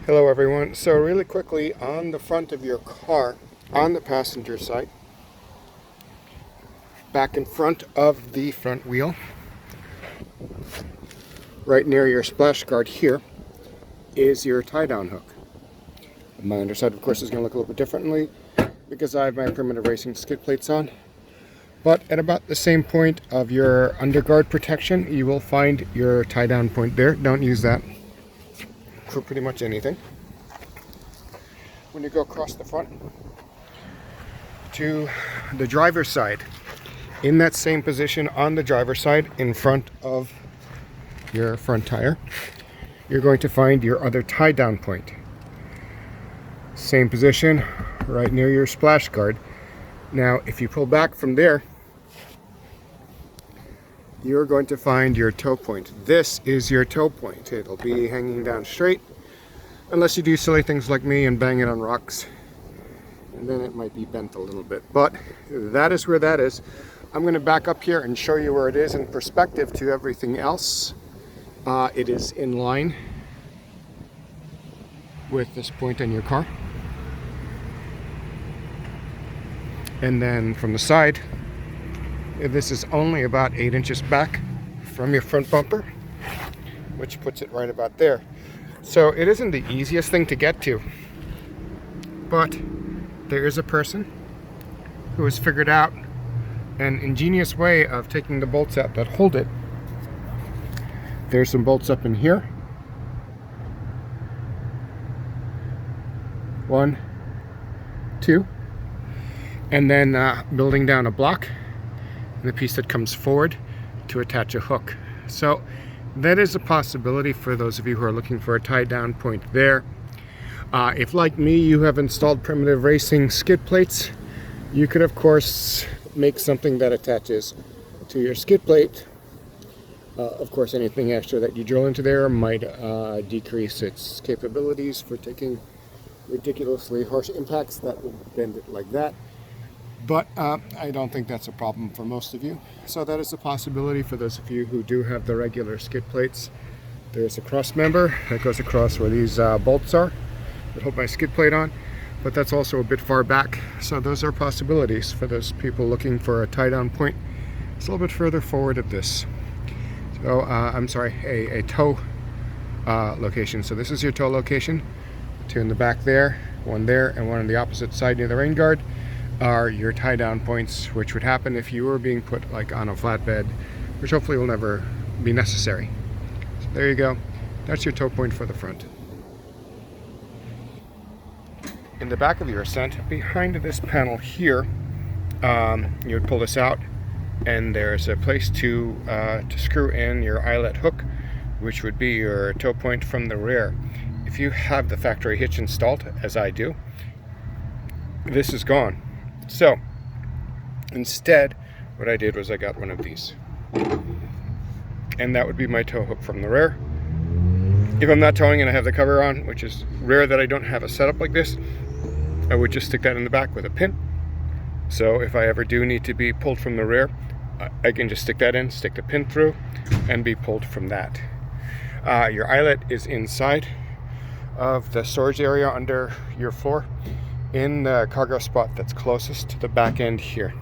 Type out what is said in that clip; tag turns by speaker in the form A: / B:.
A: Hello everyone. So really quickly, on the front of your car, on the passenger side, back in front of the front wheel, right near your splash guard here, is your tie-down hook. My underside, of course, is going to look a little bit differently because I have my primitive racing skid plates on. But at about the same point of your underguard protection, you will find your tie-down point there. Don't use that for pretty much anything. When you go across the front to the driver's side, in that same position on the driver's side in front of your front tire, you're going to find your other tie-down point. Same position right near your splash guard. Now if you pull back from there, you're going to find your toe point. This is your toe point. It'll be hanging down straight unless you do silly things like me and bang it on rocks, and then it might be bent a little bit, but that is where that is. I'm going to back up here and show you where it is in perspective to everything else. It is in line with this point on your car, and then from the side, this is only about 8 inches back from your front bumper, which puts it right about there. So it isn't the easiest thing to get to, but there is a person who has figured out an ingenious way of taking the bolts out that hold it. There's some bolts up in here. 1, 2, and then building down a block and the piece that comes forward to attach a hook. So that is a possibility for those of you who are looking for a tie-down point there. If, like me, you have installed primitive racing skid plates, you could, of course, make something that attaches to your skid plate. Of course, anything extra that you drill into there might decrease its capabilities for taking ridiculously harsh impacts that would bend it like that. But I don't think that's a problem for most of you. So that is a possibility for those of you who do have the regular skid plates. There's a cross member that goes across where these bolts are that hold my skid plate on, but that's also a bit far back. So those are possibilities for those people looking for a tie-down point. It's a little bit further forward of this. So I'm sorry, a toe location. So this is your toe location. 2 in the back there, 1 there, and 1 on the opposite side near the rain guard are your tie-down points, which would happen if you were being put like on a flatbed, which hopefully will never be necessary. So there you go. That's your toe point for the front. In the back of your Ascent, behind this panel here, you would pull this out, and there's a place to screw in your eyelet hook, which would be your toe point from the rear. If you have the factory hitch installed, as I do, this is gone. So instead, what I did was I got one of these, and that would be my tow hook from the rear. If I'm not towing and I have the cover on, which is rare that I don't have a setup like this, I would just stick that in the back with a pin. So if I ever do need to be pulled from the rear, I can just stick that in, stick the pin through, and be pulled from that. Your eyelet is inside of the storage area under your floor, in the cargo spot that's closest to the back end here.